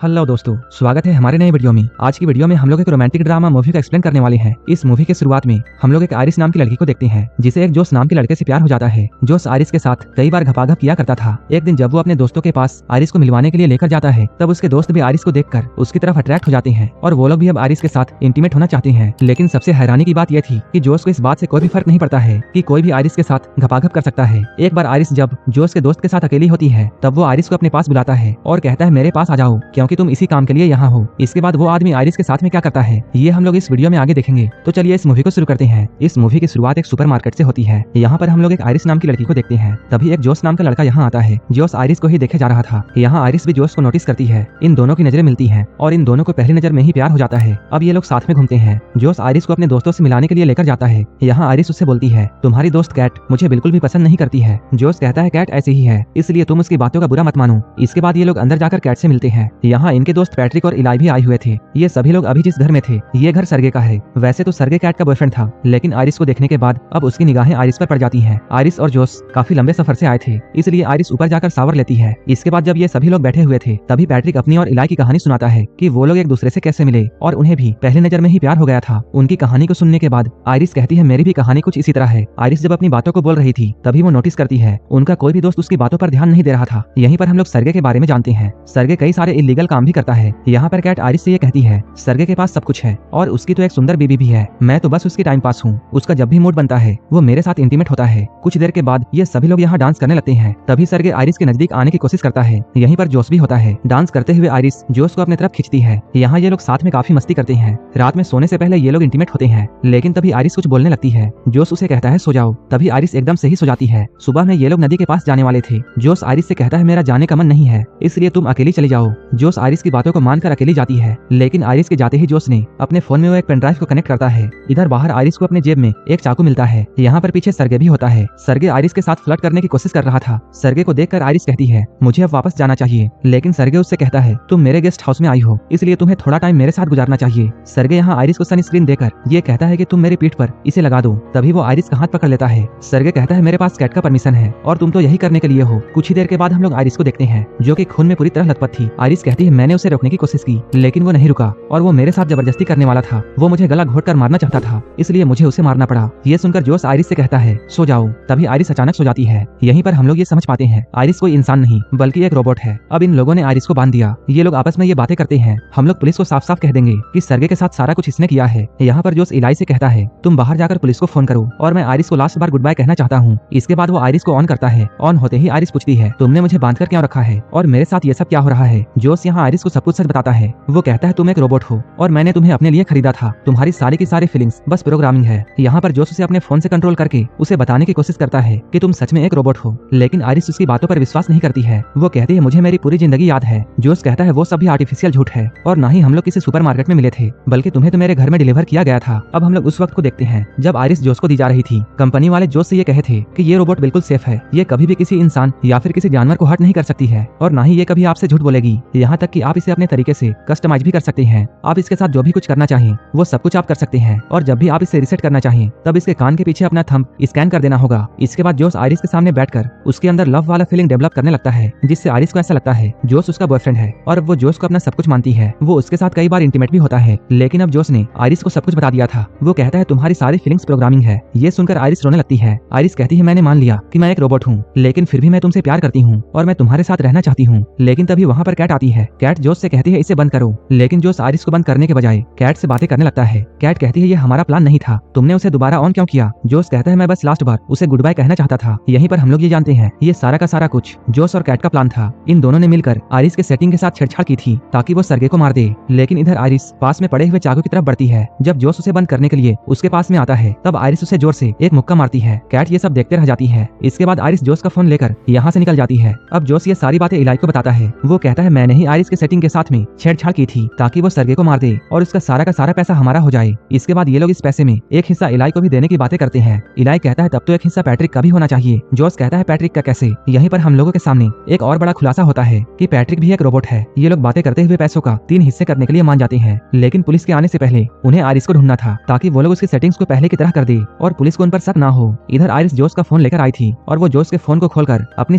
Hello दोस्तों, स्वागत है हमारे नए वीडियो में। आज की वीडियो में हम लोग एक रोमांटिक ड्रामा मूवी का एक्सप्लेन करने वाले हैं। इस मूवी के शुरुआत में हम लोग एक आरिस नाम की लड़की को देखते हैं, जिसे एक जोश नाम के लड़के से प्यार हो जाता है। जोश आरिस के साथ कई बार घपाघप किया करता था। एक दिन जब वो अपने दोस्तों के पास आरिस को मिलवाने के लिए लेकर जाता है, तब उसके दोस्त भी आरिस को देखकर उसकी तरफ अट्रैक्ट हो जाते हैं और वो लोग भी अब आरिस के साथ इंटीमेट होना चाहते हैं। लेकिन सबसे हैरानी की बात यह थी कि जोश को इस बात से कोई भी फर्क नहीं पड़ता है कि कोई भी आरिस के साथ घपाघप कर सकता है। एक बार आरिस जब जोश के दोस्त के साथ अकेली होती है, तब वो आरिस को अपने पास बुलाता है और कहता है मेरे पास आ जाओ, क्योंकि तुम इसी काम के लिए यहाँ हो। इसके बाद वो आदमी आरिस के साथ में क्या करता है, ये हम लोग इस वीडियो में आगे देखेंगे। तो चलिए इस मूवी को शुरू करते हैं। इस मूवी की शुरुआत एक सुपरमार्केट से होती है। यहाँ पर हम लोग एक आरिस नाम की लड़की को देखते हैं। तभी एक जोश नाम का लड़का यहाँ आता है। जोश आरिस को ही देखे जा रहा था। यहाँ आरिस भी जोश को नोटिस करती है। इन दोनों की नजरें मिलती हैं और इन दोनों को पहली नजर में ही प्यार हो जाता है। अब ये लोग साथ में घूमते हैं। जोश आरिस को अपने दोस्तों से मिलाने के लिए लेकर जाता है। यहाँ आरिस उससे बोलती है तुम्हारी दोस्त कैट मुझे बिल्कुल भी पसंद नहीं करती है। जोश कहता है कैट ऐसे ही है, इसलिए तुम उसकी बातों का बुरा मत मानो। इसके बाद ये लोग अंदर जाकर कैट से मिलते हैं। यहाँ इनके दोस्त पैट्रिक और इलाई भी आए हुए थे। ये सभी लोग अभी जिस घर में थे, ये घर सर्गे का है। वैसे तो सर्गे कैट का बॉयफ्रेंड था, लेकिन आरिस को देखने के बाद अब उसकी निगाहें आरिस पर पड़ जाती हैं। आरिस और जोश काफी लंबे सफर से आए थे, इसलिए आरिस ऊपर जाकर शावर लेती है। इसके बाद जब ये सभी लोग बैठे हुए थे, तभी पैट्रिक अपनी और इलाई की कहानी सुनाता है कि वो लोग एक दूसरे से कैसे मिले और उन्हें भी पहली नजर में ही प्यार हो गया था। उनकी कहानी को सुनने के बाद आरिस कहती है मेरी भी कहानी कुछ इसी तरह है। आरिस जब अपनी बातों को बोल रही थी, तभी वो नोटिस करती है उनका कोई भी दोस्त उसकी बातों पर ध्यान नहीं दे रहा था। यहीं पर हम लोग सर्गे के बारे में जानते हैं। सर्गे कई सारे इल्लीगल काम भी करता है। यहाँ पर कैट आरिस से ये कहती है सर्गे के पास सब कुछ है और उसकी तो एक सुंदर बीबी भी है, मैं तो बस उसकी टाइम पास हूँ। उसका जब भी मूड बनता है वो मेरे साथ इंटीमेट होता है। कुछ देर के बाद ये सभी लोग यहाँ डांस करने लगते हैं। तभी सर्गे आरिस के नजदीक आने की कोशिश करता है। यहीं पर जोश भी होता है। डांस करते हुए आरिस जोश को अपने तरफ खींचती है। यहाँ ये लोग साथ में काफी मस्ती करते हैं। रात में सोने से पहले ये लोग इंटीमेट होते हैं, लेकिन तभी आरिस कुछ बोलने लगती है। जोश उसे कहता है सो जाओ। तभी आरिस एकदम से ही सो जाती है। सुबह में ये लोग नदी के पास जाने वाले थे। जोश आरिस से कहता है मेरा जाने का मन नहीं है, इसलिए तुम अकेली चली जाओ। जोश आरिस की बातों को मानकर अकेली जाती है, लेकिन आरिस के जाते ही जोश ने अपने फोन में वो एक पेन ड्राइव को कनेक्ट करता है। इधर बाहर आरिस को अपने जेब में एक चाकू मिलता है। यहाँ पर पीछे सर्गे भी होता है। सर्गे आरिस के साथ फ्लर्ट करने की कोशिश कर रहा था। सर्गे को देखकर आरिस कहती है मुझे अब वापस जाना चाहिए, लेकिन सर्गे उससे कहता है तुम मेरे गेस्ट हाउस में आई हो, इसलिए तुम्हें थोड़ा टाइम मेरे साथ गुजारना चाहिए। सर्गे यहाँ आरिस को सनस्क्रीन देकर ये कहता है कि तुम मेरी पीठ पर इसे लगा दो। तभी वो आरिस का हाथ पकड़ लेता है। सर्गे कहता है मेरे पास कैट का परमिशन है और तुम तो यही करने के लिए हो। कुछ ही देर के बाद हम लोग आरिस को देखते हैं, जो कि खून में पूरी तरह लथपथ थी। आरिस कहती है मैंने उसे रोकने की कोशिश की, लेकिन वो नहीं रुका और वो मेरे साथ जबरदस्ती करने वाला था। वो मुझे गला घोट कर मारना चाहता था, इसलिए मुझे उसे मारना पड़ा। ये सुनकर जोश आरिस से कहता है सो जाओ। तभी आरिस अचानक सो जाती है। यहीं पर हम लोग ये समझ पाते हैं आरिस कोई इंसान नहीं बल्कि एक रोबोट है। अब इन लोगों ने आरिस को बांध दिया। ये लोग आपस में ये बातें करते हैं। हम लोग पुलिस को साफ साफ कह देंगे कि सर्गे के साथ सारा कुछ इसने किया है। यहाँ पर जोश इलाई से कहता है तुम बाहर जाकर पुलिस को फोन करो और मैं आरिस को लास्ट बार गुड बाय कहना चाहता हूँ। इसके बाद वो आरिस को ऑन करता है। ऑन होते ही आरिस पूछती है तुमने मुझे बांध कर क्यों रखा है और मेरे साथ ये सब क्या हो रहा है। जोश यहाँ आरिस को सब कुछ सच बताता है। वो कहता है तुम एक रोबोट हो और मैंने तुम्हें अपने लिए खरीदा था। तुम्हारी सारी की सारी फीलिंग्स बस प्रोग्रामिंग है। यहाँ पर जोश उसे अपने फोन से कंट्रोल करके उसे बताने की कोशिश करता है कि तुम सच में एक रोबोट हो, लेकिन आरिस उसकी बातों पर विश्वास नहीं करती है। वो कहती है मुझे मेरी पूरी जिंदगी याद है। जोश कहता है वो सब भी आर्टिफिशियल झूठ है और ना ही हम लोग किसी सुपरमार्केट में मिले थे, बल्कि तुम्हें तो मेरे घर में डिलीवर किया गया था। अब हम लोग उस वक्त को देखते हैं जब आरिस जोश को दी जा रही थी। कंपनी वाले जोश से ये कहे थे कि ये रोबोट बिल्कुल सेफ है, ये कभी भी किसी इंसान या फिर किसी जानवर को हर्ट नहीं कर सकती है और ना ही ये कभी आपसे झूठ बोलेगी। यहाँ तक कि आप इसे अपने तरीके से कस्टमाइज भी कर सकते हैं। आप इसके साथ जो भी कुछ करना चाहें वो सब कुछ आप कर सकते हैं और जब भी आप इसे रिसेट करना चाहें तब इसके कान के पीछे अपना थंब स्कैन कर देना होगा। इसके बाद जोश आरिस के सामने बैठकर उसके अंदर लव वाला फीलिंग डेवलप करने लगता है, जिससे आरिस को ऐसा लगता है जोश उसका बॉयफ्रेंड है और वो जोश को अपना सब कुछ मानती है। वो उसके साथ कई बार इंटीमेट भी होता है, लेकिन अब जोश ने आरिस को सब कुछ बता दिया था। वो कहता है तुम्हारी सारी फीलिंग्स प्रोग्रामिंग है। ये सुनकर आरिस रोने लगती है। आरिस कहती है मैंने मान लिया कि मैं एक रोबोट हूँ, लेकिन फिर भी मैं तुमसे प्यार करती हूँ और मैं तुम्हारे साथ रहना चाहती हूँ। लेकिन तभी वहाँ पर कैट आती है। कैट जोश से कहती है इसे बंद करो, लेकिन जोश आरिस को बंद करने के बजाय कैट से बातें करने लगता है। कैट कहती है ये हमारा प्लान नहीं था, तुमने उसे दोबारा ऑन क्यों किया। जोश कहता है मैं बस लास्ट बार उसे गुड बाय कहना चाहता था। यहीं पर हम लोग ये जानते हैं ये सारा का सारा कुछ जोश और कैट का प्लान था। इन दोनों ने मिलकर आरिस के सेटिंग के साथ छेड़छाड़ की थी ताकि वो सर्गे को मार दे। लेकिन इधर आरिस पास में पड़े हुए चाकू की तरफ बढ़ती है। जब जोश उसे बंद करने के लिए उसके पास में आता है, तब आरिस उसे जोर से एक मुक्का मारती है। कैट ये सब देखते रह जाती है। इसके बाद आरिस जोश का फोन लेकर यहाँ से निकल जाती है। अब जोश ये सारी बातें इलाई को बताता है। वो कहता है मैंने ही आरिस के सेटिंग के साथ में छेड़छाड़ की थी ताकि वो सर्गे को मार दे और उसका सारा का सारा पैसा हमारा हो जाए। इसके बाद ये लोग इस पैसे में एक हिस्सा इलाई को भी देने की बातें करते हैं। इलाई कहता है तब तो एक हिस्सा पैट्रिक का भी होना चाहिए। जोश कहता है पैट्रिक का कैसे। यहीं पर हम लोगों के सामने एक और बड़ा खुलासा होता है कि पैट्रिक भी एक रोबोट है। ये लोग बातें करते हुए पैसों का 3 हिस्से करने के लिए मान जाते हैं, लेकिन पुलिस के आने से पहले उन्हें आरिस को ढूंढना था ताकि वो लोग उसकी सेटिंग्स को पहले की तरह कर दे और पुलिस को उन पर शक ना हो। इधर आरिस जोश का फोन लेकर आई थी और वो जोश के फोन को खोलकर अपनी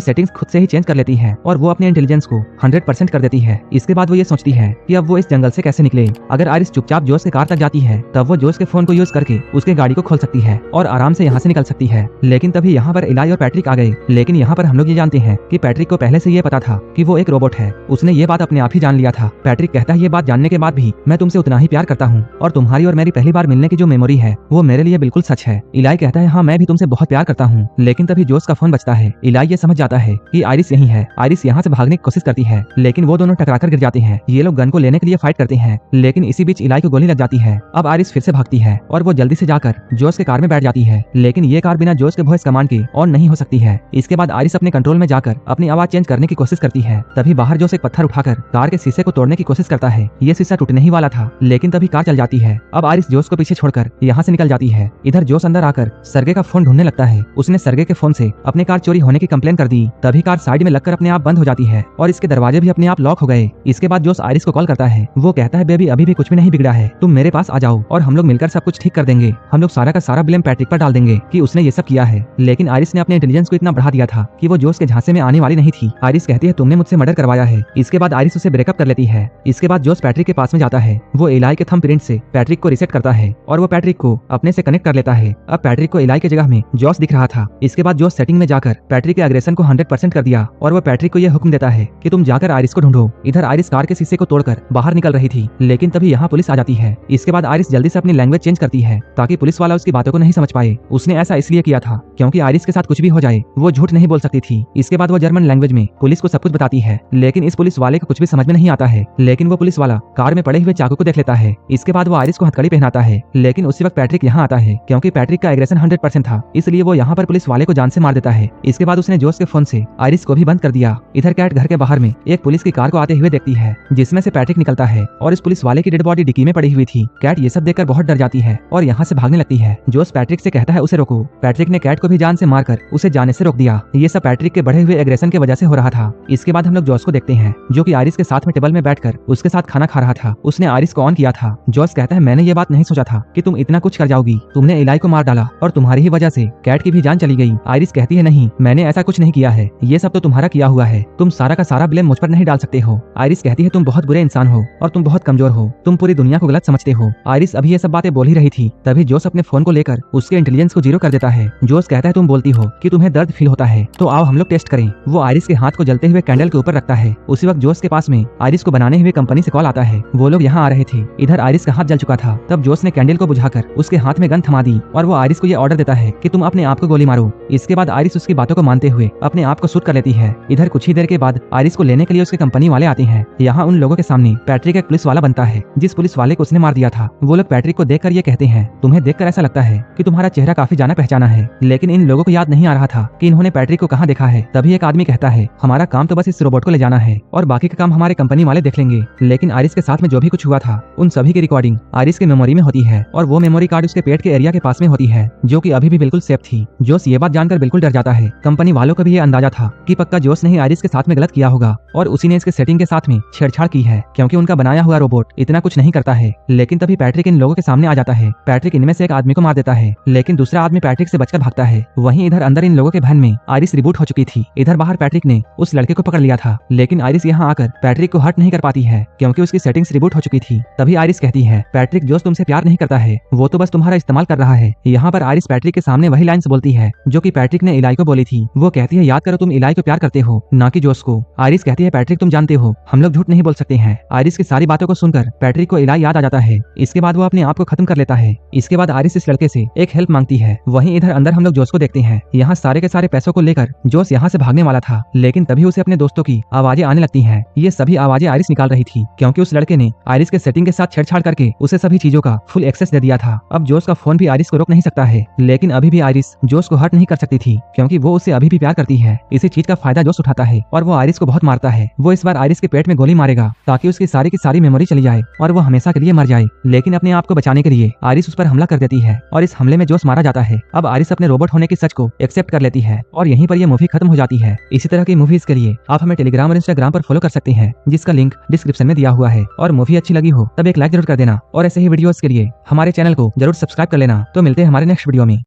सेटिंग्स खुद से ही चेंज कर लेती है और वो अपने इंटेलिजेंस को 100% कर देती है। है। इसके बाद वो ये सोचती है कि अब वो इस जंगल से कैसे निकले। अगर आइरिस चुपचाप जोश के कार तक जाती है तब वो जोश के फोन को यूज करके उसके गाड़ी को खोल सकती है और आराम से यहाँ से निकल सकती है। लेकिन तभी यहाँ पर इलाई और पैट्रिक आ गए। लेकिन यहाँ पर हम लोग ये जानते हैं कि पैट्रिक को पहले से ये पता था कि वो एक रोबोट है। उसने ये बात अपने आप ही जान लिया था। पैट्रिक कहता है ये बात जानने के बाद भी मैं तुमसे उतना ही प्यार करता हूँ और तुम्हारी और मेरी पहली बार मिलने की जो मेमोरी है वो मेरे लिए बिल्कुल सच है। इलाई कहता है हाँ मैं भी तुमसे बहुत प्यार करता हूँ। लेकिन तभी जोश का फोन बजता है। इलाई ये समझ जाता है कि आइरिस यही है। आइरिस यहाँ से भागने की कोशिश करती है लेकिन वो दोनों टकराकर गिर जाते हैं। ये लोग गन को लेने के लिए फाइट करते हैं लेकिन इसी बीच इलाई को गोली लग जाती है। अब आइरिस फिर से भागती है और वो जल्दी से जाकर जोश के कार में बैठ जाती है। लेकिन ये कार बिना जोश के वॉइस कमांड के ऑन नहीं हो सकती है। इसके बाद आइरिस अपने कंट्रोल में जाकर अपनी आवाज चेंज करने की कोशिश करती है। तभी बाहर जोश एक पत्थर उठाकर कार के शीशे को तोड़ने की कोशिश करता है। ये शीशा टूटने ही वाला था लेकिन तभी कार चल जाती है। अब आइरिस जोश को पीछे छोड़कर यहाँ से निकल जाती है। इधर जोश अंदर आकर सर्गे का फोन ढूंढने लगता है। उसने सर्गे के फोन से अपने कार चोरी होने की कंप्लेन कर दी। तभी कार साइड में लगकर अपने आप बंद हो जाती है और इसके दरवाजे भी अपने आप लॉक हो गए। इसके बाद जोश आइरिस को कॉल करता है। वो कहता है बेबी अभी भी कुछ भी नहीं बिगड़ा है, तुम मेरे पास आ जाओ और हम लोग मिलकर सब कुछ ठीक कर देंगे। हम लोग सारा का सारा ब्लेम पैट्रिक पर डाल देंगे कि उसने ये सब किया है। लेकिन आइरिस ने अपने इंटेलिजेंस को इतना बढ़ा दिया था कि वो जोश के झांसे में आने वाली नहीं थी। आइरिस कहती है तुमने मुझसे मर्डर करवाया है। इसके बाद आइरिस उसे ब्रेकअप कर लेती है। इसके बाद जोश पैट्रिक के पास में जाता है। वो इलाई के थंबप्रिंट से पैट्रिक को रिसेट करता है और वो पैट्रिक को अपने से कनेक्ट कर लेता है। अब पैट्रिक को इलाई की जगह में जोश दिख रहा था। इसके बाद जोश सेटिंग में जाकर पैट्रिक के एग्रेशन को 100% कर दिया और वो पैट्रिक को यह हुक्म देता है कि तुम जाकर आइरिस को ढूंढो। इधर आइरिस कार के शीशे को तोड़कर बाहर निकल रही थी लेकिन तभी यहाँ पुलिस आ जाती है। इसके बाद आइरिस जल्दी से अपनी लैंग्वेज चेंज करती है ताकि पुलिस वाला उसकी बातों को नहीं समझ पाए। उसने ऐसा इसलिए किया था क्योंकि आइरिस के साथ कुछ भी हो जाए वो झूठ नहीं बोल सकती थी। इसके बाद वो जर्मन लैंग्वेज में पुलिस को सब कुछ बताती है लेकिन इस पुलिस वाले को कुछ भी समझ में नहीं आता है। लेकिन वो पुलिस वाला कार में पड़े हुए चाकू को देख लेता है। इसके बाद वो आइरिस को हथकड़ी पहनाता है लेकिन उसी वक्त पैट्रिक यहाँ आता है। क्योंकि पैट्रिक का एग्रेशन 100% था इसलिए वो यहाँ पर पुलिस वाले को जान से मार देता है। इसके बाद उसने जोश के फोन से आइरिस को भी बंद कर दिया। इधर कैट घर के बाहर में एक पुलिस की कार को आते हुए देखती है जिसमें से पैट्रिक निकलता है और इस पुलिस वाले की डेड बॉडी डिक्की में पड़ी हुई थी। कैट ये सब देखकर बहुत डर जाती है और यहाँ से भागने लगती है। जोश पैट्रिक से कहता है उसे रोको। पैट्रिक ने कैट को भी जान से मारकर उसे जाने से रोक दिया। ये सब पैट्रिक के बढ़े हुए एग्रेशन की वजह से हो रहा था। इसके बाद हम लोग जोश को देखते हैं जो कि आइरिस के साथ में टेबल में बैठकर उसके साथ खाना खा रहा था। उसने आइरिस को ऑन किया था। जोश कहता है मैंने ये बात नहीं सोचा था कि तुम इतना कुछ कर जाओगी। तुमने इलाई को मार डाला और तुम्हारी ही वजह से कैट की भी जान चली गई। आइरिस कहती है नहीं मैंने ऐसा कुछ नहीं किया है, ये सब तो तुम्हारा किया हुआ है। तुम सारा का सारा ब्लेम मुझ पर नहीं डाल सकते हो। आइरिस कहती है तुम बहुत बुरे इंसान हो और तुम बहुत कमजोर हो, तुम पूरी दुनिया को गलत समझते हो। आइरिस अभी ये सब बातें बोल ही रही थी तभी जोश अपने फोन को लेकर उसके इंटेलिजेंस को 0 कर देता है। जोश कहता है तुम बोलती हो कि तुम्हें दर्द फील होता है तो आओ हम लोग टेस्ट करें। वो आइरिस के हाथ को जलते हुए कैंडल के ऊपर रखता है। उसी वक्त जोश के पास में आइरिस को बनाने हुए कंपनी से कॉल आता है। वो लोग यहाँ आ रहे थे। इधर आइरिस का हाथ जल चुका था। तब जोश ने कैंडल को बुझाकर उसके हाथ में गन थमा दी और वो आइरिस को ये ऑर्डर देता है कि तुम अपने आप को गोली मारो। इसके बाद आइरिस उसकी बातों को मानते हुए अपने आप को शूट कर लेती है। इधर कुछ ही देर के बाद आइरिस को लेने के लिए उसके कंपनी वाले आते हैं। यहाँ उन लोगों के सामने पैट्रिक एक पुलिस वाला बनता है जिस पुलिस वाले को उसने मार दिया था। वो लोग पैट्रिक को देखकर ये कहते हैं तुम्हें देखकर ऐसा लगता है कि तुम्हारा चेहरा काफी जाना पहचाना है। लेकिन इन लोगों को याद नहीं आ रहा था कि इन्होंने पैट्रिक को कहाँ देखा है। तभी एक आदमी कहता है हमारा काम तो बस इस रोबोट को ले जाना है और बाकी का काम हमारे कंपनी वाले देख लेंगे। लेकिन आइरिस के साथ में जो भी कुछ हुआ था उन सभी की रिकॉर्डिंग आइरिस के मेमोरी में होती है और वो मेमोरी कार्ड उसके पेट के एरिया के पास में होती है जो कि अभी भी बिल्कुल सेफ थी। जोश ये बात जानकर बिल्कुल डर जाता है। कंपनी वालों को भी ये अंदाजा था कि पक्का जोश ने ही आइरिस के साथ में गलत किया होगा और उसी ने इसके सेटिंग के साथ में छेड़छाड़ की है क्योंकि उनका बनाया हुआ रोबोट इतना कुछ नहीं करता है। लेकिन तभी पैट्रिक इन लोगों के सामने आ जाता है। पैट्रिक इनमें से एक आदमी को मार देता है लेकिन दूसरा आदमी पैट्रिक से बचकर भागता है। वहीं इधर अंदर इन लोगों के वैन में आइरिस रिबूट हो चुकी थी। इधर बाहर पैट्रिक ने उस लड़के को पकड़ लिया था लेकिन आइरिस यहाँ आकर पैट्रिक को हर्ट नहीं कर पाती है क्योंकि उसकी सेटिंग्स रिबूट हो चुकी थी। तभी आइरिस कहती है पैट्रिक जोश तुमसे प्यार नहीं करता है, वो तो बस तुम्हारा इस्तेमाल कर रहा है। यहाँ पर आइरिस पैट्रिक के सामने वही लाइन्स बोलती है जो कि पैट्रिक ने इलाई को बोली थी। वो कहती है याद करो तुम इलाई को प्यार करते हो ना कि जोश को। आइरिस कहती है पैट्रिक तुम जानते हो हम लोग झूठ नहीं बोल सकते हैं। आइरिस की सारी बातों को सुनकर पैट्रिक को इलाई याद आ जाता है। इसके बाद वो अपने आप को खत्म कर लेता है। इसके बाद आइरिस इस लड़के से एक हेल्प मांगती है। वहीं इधर अंदर हम लोग जोश को देखते हैं। यहाँ सारे के सारे पैसों को लेकर जोश यहाँ से भागने वाला था लेकिन तभी उसे अपने दोस्तों की आवाजें आने लगती हैं। ये सभी आवाजें आइरिस निकाल रही थी क्योंकि उस लड़के ने आइरिस के सेटिंग के साथ छेड़छाड़ करके उसे सभी चीजों का फुल एक्सेस दे दिया था। अब जोश का फोन भी आइरिस को रोक नहीं सकता है लेकिन अभी भी आइरिस जोश को हर्ट नहीं कर सकती थी क्योंकि वो उसे अभी भी प्यार करती है। इसी चीज का फायदा जोश उठाता है और वो आइरिस को बहुत मारता है। वो इस बार आइरिस के पेट में गोली मारेगा ताकि उसकी सारी की सारी मेमोरी चली जाए और वो हमेशा के लिए मर जाए। लेकिन अपने आप को बचाने के लिए आइरिस उस पर हमला कर देती है और इस हमले में जोश मारा जाता है। अब आइरिस अपने रोबोट होने की सच को एक्सेप्ट कर लेती है और यहीं पर यह मूवी खत्म हो जाती है। इसी तरह की मूवीज के लिए आप हमें टेलीग्राम और इंस्टाग्राम पर फॉलो कर सकते हैं जिसका लिंक डिस्क्रिप्शन में दिया हुआ है। और मूवी अच्छी लगी हो तब एक लाइक जरूर कर देना और ऐसे ही वीडियोस के लिए हमारे चैनल को जरूर सब्सक्राइब कर लेना। तो मिलते हैं हमारे नेक्स्ट वीडियो में।